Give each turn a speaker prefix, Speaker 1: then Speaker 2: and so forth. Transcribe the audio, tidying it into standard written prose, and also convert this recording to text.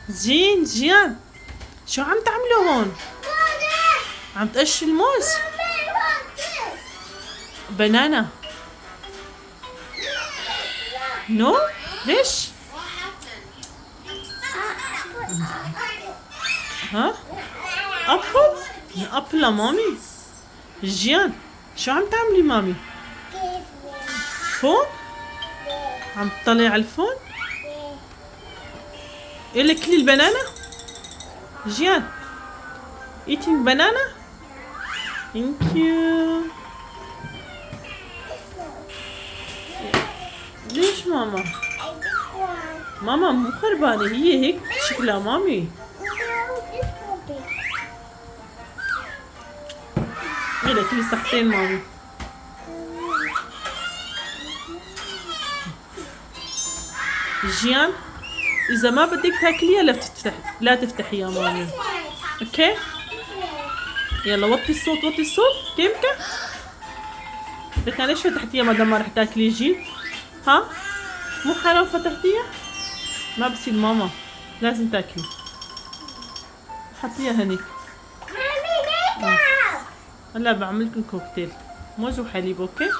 Speaker 1: زين جيان، شو عم تعملوا هون؟ عم تقشوا الموز؟ بنانا. نو؟ ليش؟ ها؟ أبل؟ أبل لمامي؟ جيان، شو عم تعملي مامي؟ فون؟ عم تطلعي على الفون؟ إلك كلي البنانا؟ جيان eating banana? Thank you. ليش ماما؟ ماما مو خربانة، هي هيك شكلها مامي. إلك كلي صحتين مامي. جيان، إذا ما بدك تاكليها لا تفتحي يا مامي. اوكي؟ يلا وطي الصوت وطي الصوت. كيمكا؟ لكن ليش فتحتيها ما دام ما رح تاكلي جي؟ ها؟ مو حرام فتحتيها؟ ما بصير ماما، لازم تاكلي. حطيها هنيك. هلا بعملكم كوكتيل موز وحليب. اوكي؟